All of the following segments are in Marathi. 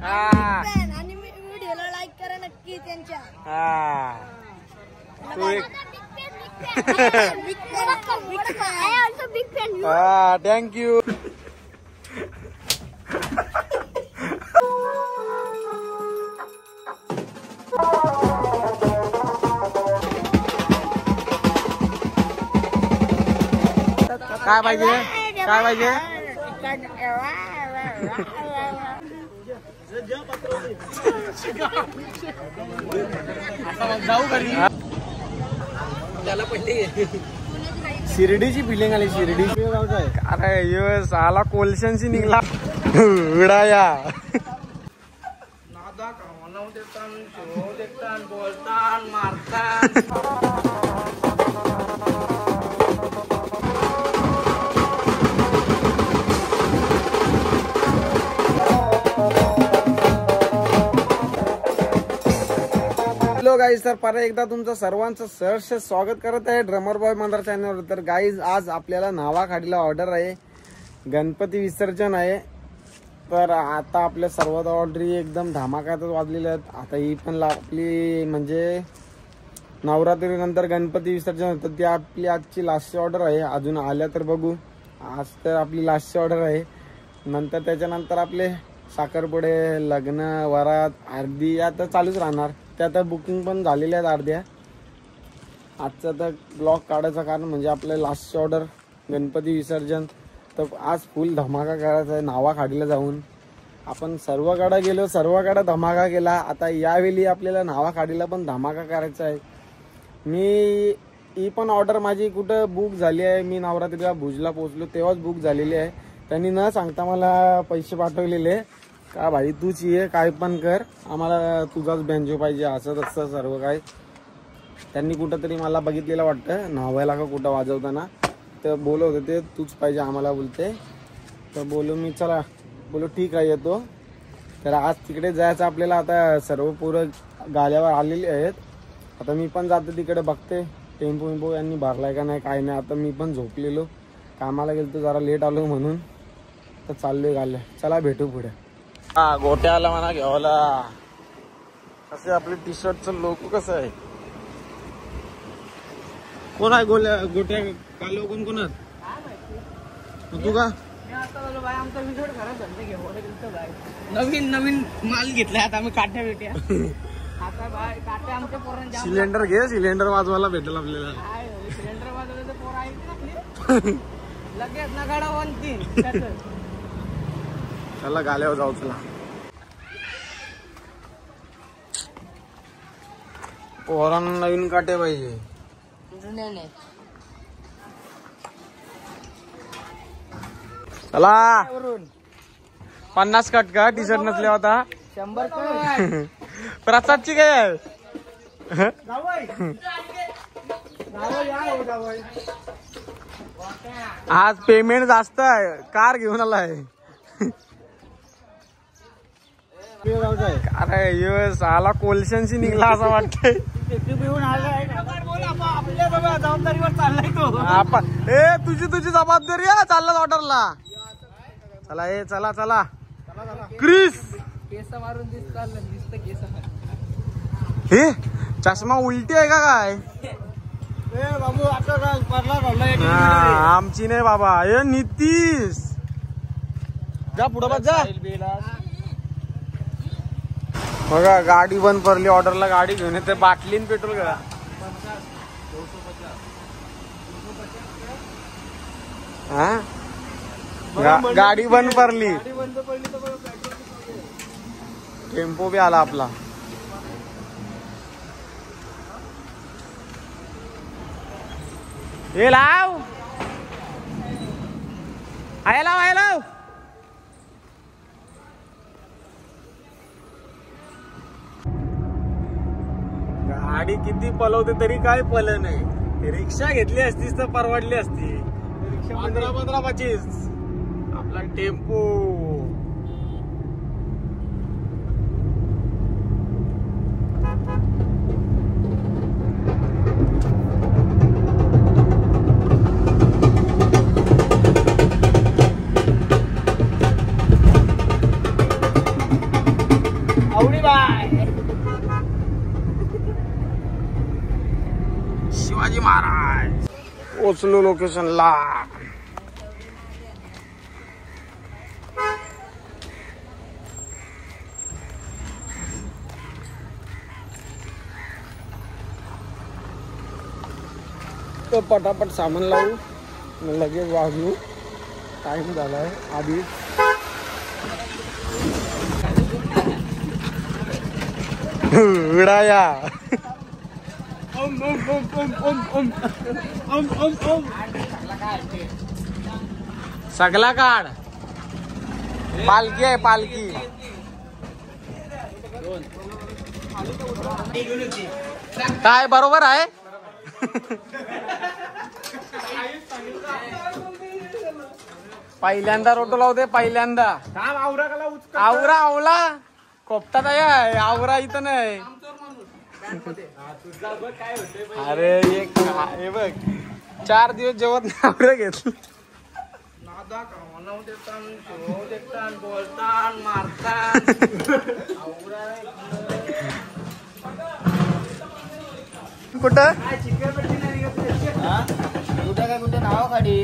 आणि व्हिडिओला लाईक करा नक्की त्यांच्या. तू एक थँक्यू. काय पाहिजे काय पाहिजे. जाऊ घरी. त्याला पहिले शिर्डीची फिलिंग आली. शिर्डी अरे यो साला कोलशांशी निघला उडाया. नादा कामाला देतात बोलतात मारतात. हॅलो गाईज, तर परत एकदा तुमचं सर्वांचं सहर्ष स्वागत करत आहे ड्रमर बॉय मंदार चॅनलवर. तर गाईज आज आपल्याला नावाखाडीला ऑर्डर आहे. गणपती विसर्जन आहे. तर आता आपल्या सर्वात ऑर्डरी एकदम धमाक्यातच वाजलेल्या आहेत. आता ही पण आपली म्हणजे नवरात्रीनंतर गणपती विसर्जन होतं, ती आपली आजची लास्टची ऑर्डर आहे. अजून आल्या तर बघू. आज तर आपली लास्टची ऑर्डर आहे. नंतर त्याच्यानंतर आपले साखरपुडे, लग्न, वरात, आरती आता चालूच राहणार. त्या आता बुकिंग पण झालेल्या आहेत अर्ध्या. आजचा तर ब्लॉग काढायचं कारण म्हणजे आपलं लास्टची ऑर्डर गणपती विसर्जन. तर आज फुल धमाका करायचा आहे नावाखाडीला जाऊन. आपण सर्वकडे गेलो, सर्वकडे धमाका केला. आता यावेळी आपल्याला नावाखाडीला पण धमाका करायचा आहे. ही पण ऑर्डर माझी कुठं बुक झाली आहे. मी नवरात्रीला भुजला पोहोचलो तेव्हाच बुक झालेली आहे. त्यांनी न सांगता मला पैसे पाठवलेले का भाई तूच ये काय पण कर, आम्हाला तुझाच बँजो पाहिजे असं तसं सर्व काय. त्यांनी कुठंतरी मला बघितलेलं वाटतं नावायला का कुठं वाजवताना. तर बोलत होते तूच पाहिजे आम्हाला बोलते. तर बोलू मी चला बोलू ठीक आहे येतो. तर आज तिकडे जायचं आपल्याला. आता सर्व पोरं गाड्यावर आलेली आहेत. आता मी पण जातो तिकडे बघते टेम्पो यांनी भरलाय का नाही काय नाही. आता मी पण झोपलेलो, कामाला गेलो जरा लेट आलो म्हणून. तर चाललोय गाल्या. चला भेटू पुढे. गोट्या आला म्हणा घेवाला. असे आपले टी शर्टचं लोक कसं आहे. कोण आहे गोट्या काल कोण आहेत तू का. नवीन नवीन माल घेतलाय आता आम्ही. काट्या भेट्या आता काट्या आमच्या पोरांच्या. सिलेंडर घे, सिलेंडर वाजवायला भेटेल आपल्याला. सिलेंडर वाजवले तर पोर आहे लगेच ना गाडा 1-3. चला गाल्यावर जाऊ. चला पोरांना नवीन काटे पाहिजे. चला 50 कट का टी शर्ट नसले होता. 100 प्रसादची काय आहे. आज पेमेंट जास्त आहे. कार घेऊन आलाय. अरे यो साला कोलशांशी निघला असं वाटतंय. जबाबदारीवर चाललाय तो. आपण तुझी जबाबदारी आहे. चालला ऑर्डरला. चला चला चला क्रिस. केस मारून दिसत केस. हे चष्मा उलटी आहे का काय. बाबू आमची नाही बाबा. हे नितीश जा पुढं बस जा. बघा गाडी बंद पडली. ऑर्डरला गाडी घेऊन येते. बाटलीन पेट्रोल का गाडी बंद पडली. टेम्पो बी आला आपला. हे लाव लाव. गाडी किती पलवते तरी काय पल नाही. रिक्षा घेतली असतीस तर परवडली असती. रिक्षा 15-25. आपला टेम्पो. आवडी बाय शिवाजी महाराज. पोचलो लोकेशनला. तो पटापट सामान लावू लगेच वाजू. टाइम झालाय आधी. उडाया सगळा काढ. पालखी आहे पालखी. काय बरोबर आहे. पहिल्यांदा रोटो लावते पहिल्यांदा. आवरा आवला कोपतात आहे. आवरा इथं नाही. अरे हे बघ 4 दिवस जेवत नाही. आवरा घेतलं. बोलतान मारतान. कुठं कुठे नाव काढी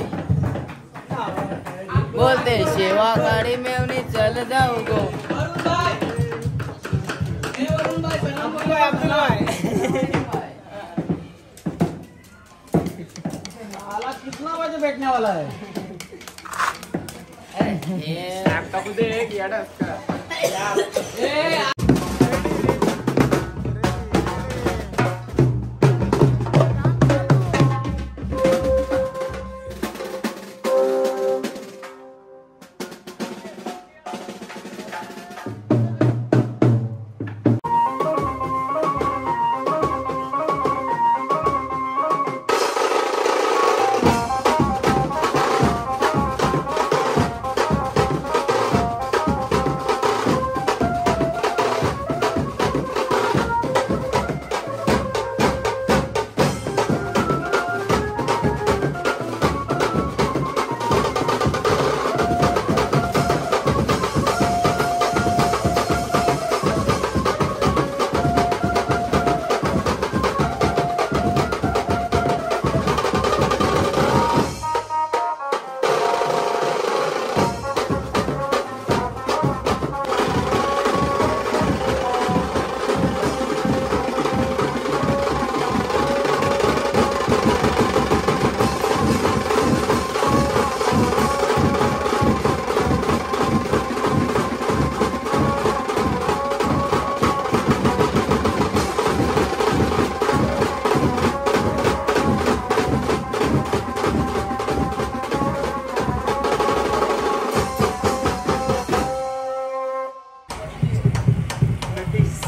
बोलते शेवा काढी मेवणी चल जाऊ गो. कितना बजे बैठने वाला है.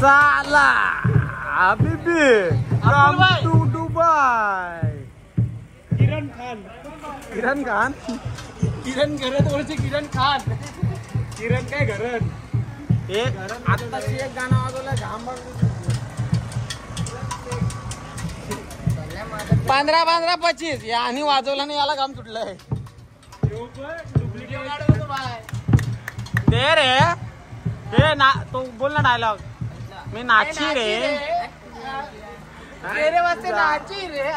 साला हबीबी कम टू दुबई. किरण खान घरात ओळखी. किरण खान किरण काय घरण. आत्ताची एक गाणं वाजवलं घाम. 15-15-25 आणि वाजवलं नाही याला घाम सुटलंय. ते रे ते ना तो बोल ना डायलॉग. मी नाची रे. तेरे वास्ते नाची रे.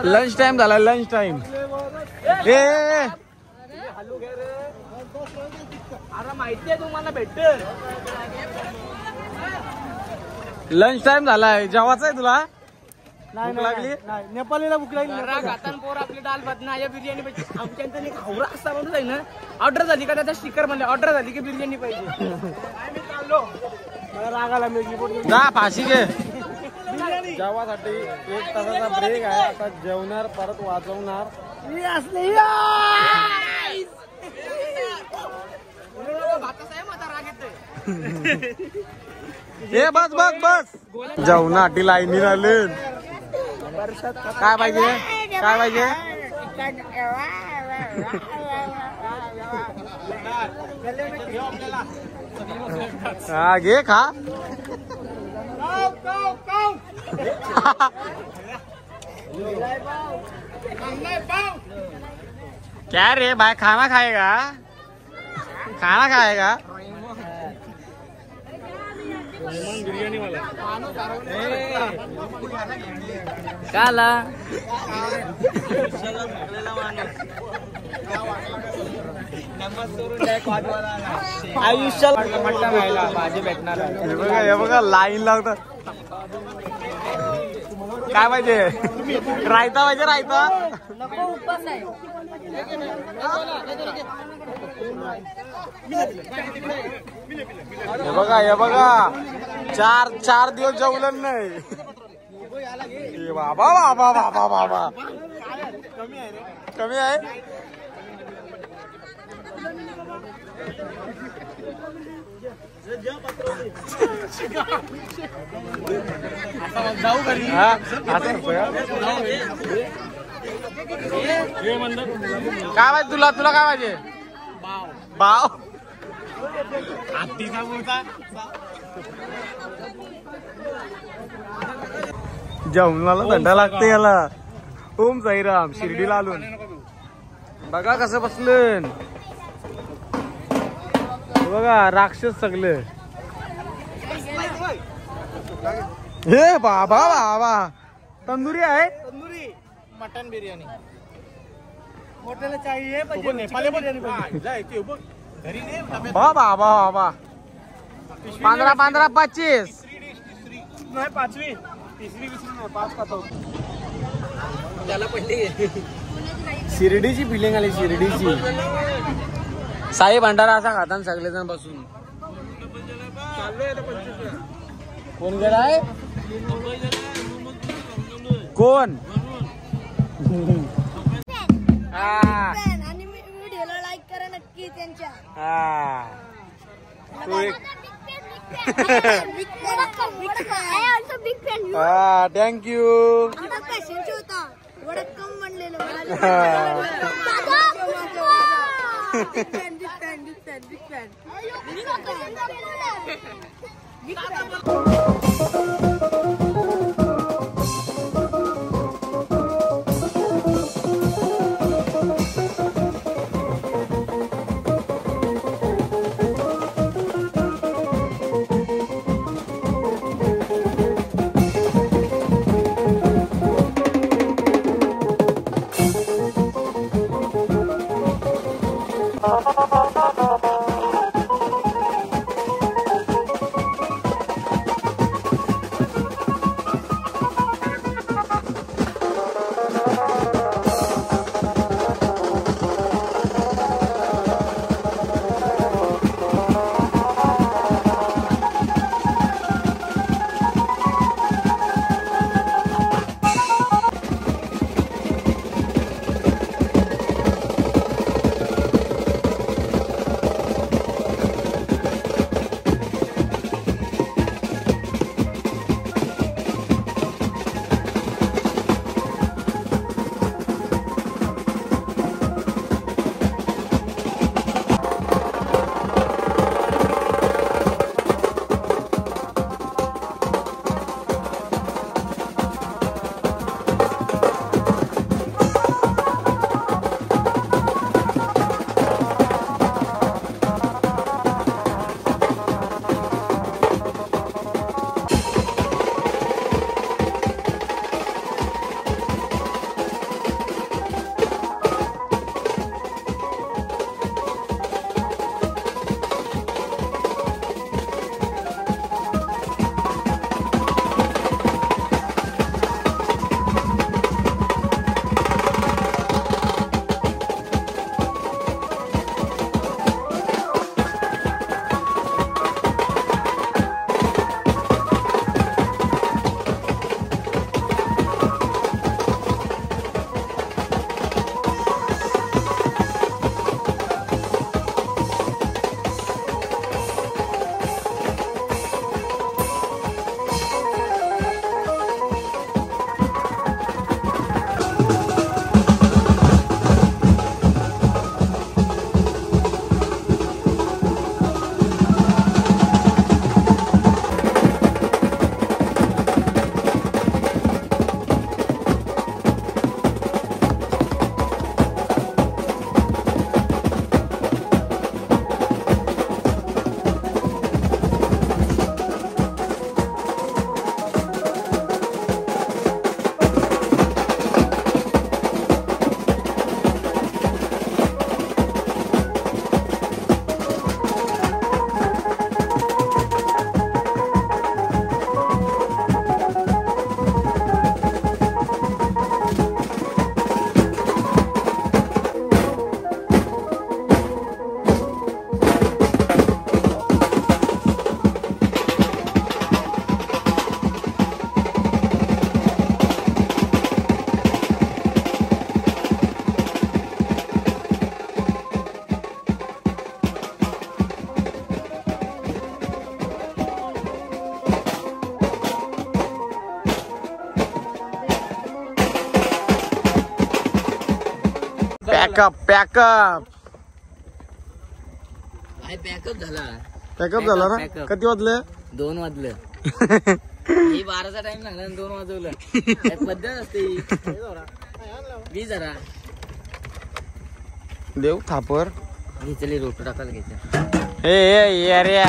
लंच टाइम झाला, लंच टाइम. ए अरे माहितीये तुम्हाला भेटत. लंच टाइम झालाय, जेवायचं आहे तुला? भूक लागली? नेपाळीला भूक लागली. पोर आपली दाल भात ना या बिर्याणी पाहिजे. आमच्या इथं एक हावरा असा म्हणून आहे ना, ऑर्डर झाली का त्याचा स्टिकर म्हणले ऑर्डर झाली की बिर्याणी पाहिजे. मला राग आला मी जा फाशी घे. जेवासाठी 1 तासाचा ब्रेक आहे. आता जेवणार, परत वाजवणार. हे बस बस बस. जेवणासाठी लाईनी आले. काय पाहिजे, काय पाहिजे? हा घे खा. क्या रे भाई, खाना खाएगा? खाना खाएगा? बिर्याणी वाला काला आयुष्याला भाजी भेटणार. हे बघा लाईन लावतात. काय पाहिजे? रायता पाहिजे, रायता. हे बघा 4 दिवस जेवलं नाही. बाबा बाबा बाबा बाबा कमी आहे. जाऊ घरी. काय पाहिजे तुला? तुला काय पाहिजे? बाव. जेवणाला थंडा लागते याला. ओम साईराम, शिर्डीला आलो. बघा कसं बसलं. बघा राक्षस सगळे. हे बाबा बाबा, तंदुरी आहे. तंदुरी मटन बिर्याणी हॉटेल चाहिए. नेपाली बिर्याणी बाबा बाबा 15 25 नाही. 5वी 3री 5 खातो त्याला पहिले. शिर्डीची फिलिंग आली, शिर्डीची. साई भंडारा असा खाताना सगळेजण बसून. कोण गेलाय? कोण? आणि व्हिडिओला लाईक करा नक्की त्यांच्या. थँक्यू. कशांची होता वडक्कम म्हणलेलं. Big fan. Pack up pack up pack up झाला. पॅकअप झाला ना. Packup. किती वाजले? 2 वाजलं. ही 12चा टाइम लागला 2 वाजवलं. काय पद्धत असते ही. 20 जरा देव थापर घेतली रोटो टाकायला घ्यायचं. ए अरे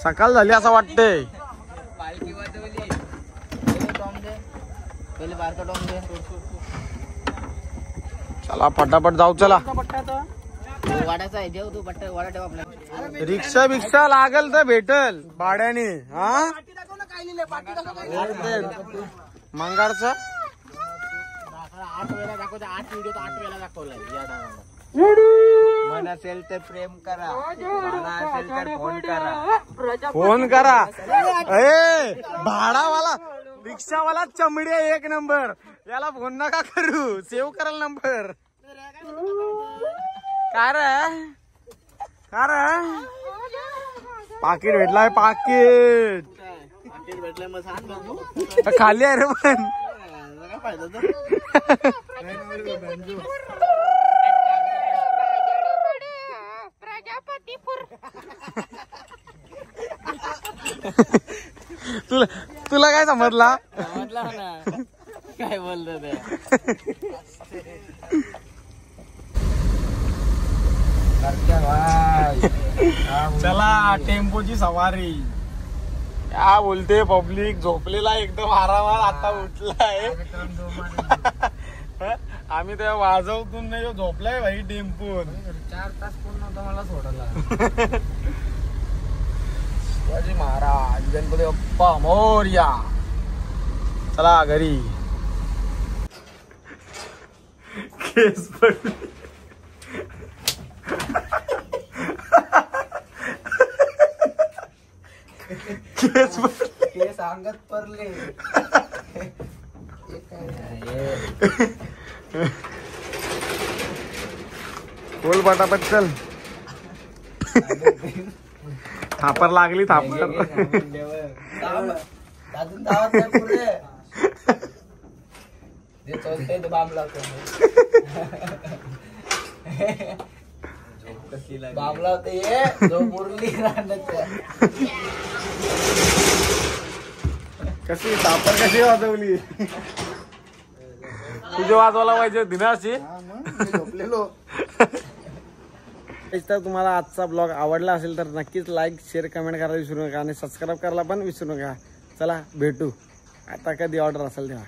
सकाळ झाली असं वाटतंय. पालखी वाजवली. टॉम दे पहिले बारका टॉम दे. चला फटाफट जाऊ. चला वाड्याचा आहे देव. तू पट्टा वाडा ठेव आपल्या. रिक्षा बिक्षा लागल तर भेटल भाड्याने. हा मंगारचा 8 वेळा दाखवतो. 8 व्हिडिओ 8 वेळा दाखवलाय या टायमाला. मन असेल तर प्रेम करा. मला असेल तर फोन करा. फोन करा. ए भाडावाला रिक्षावाला चमडे 1 नंबर. याला फोन नका करू. सेव्ह कराल नंबर. काय पाकिट भेटलाय. पाकिट भेटलं मग सांग बाबू. खाली आहे रे पण. काय फायदा तुला काय समजला? म्हटलं ना काय बोलतो ते. चला टेम्पोची सवारी. क्या बोलते पब्लिक. झोपलेला एकदम आरामात आता उठलाय. आम्ही तेव्हा वाजवतून नाही झोपलाय भाई टेम्पोन. 4 तास पूर्ण होता मला सोडायला. शिवाजी महाराज गणपती बाप्पा मोरया. चला घरी. केस पडले. केस अंगात पडले. बोल पटापट चल. थापर लागली. थापर अजून दावत नाही पुढे. जे चलतंय ते बाम लावतो. बाम लावते ये जो मुरली राहण्याच्या. कशी थापर कशी वाजवली. तुझे वाजवायला पाहिजे दिनाशी. झोपलेलो. तर तुम्हाला आजचा ब्लॉग आवडला असेल तर नक्कीच लाईक शेअर कमेंट करायला विसरू नका आणि सबस्क्राईब करायला पण विसरू नका. चला भेटू आता कधी ऑर्डर असेल तेव्हा.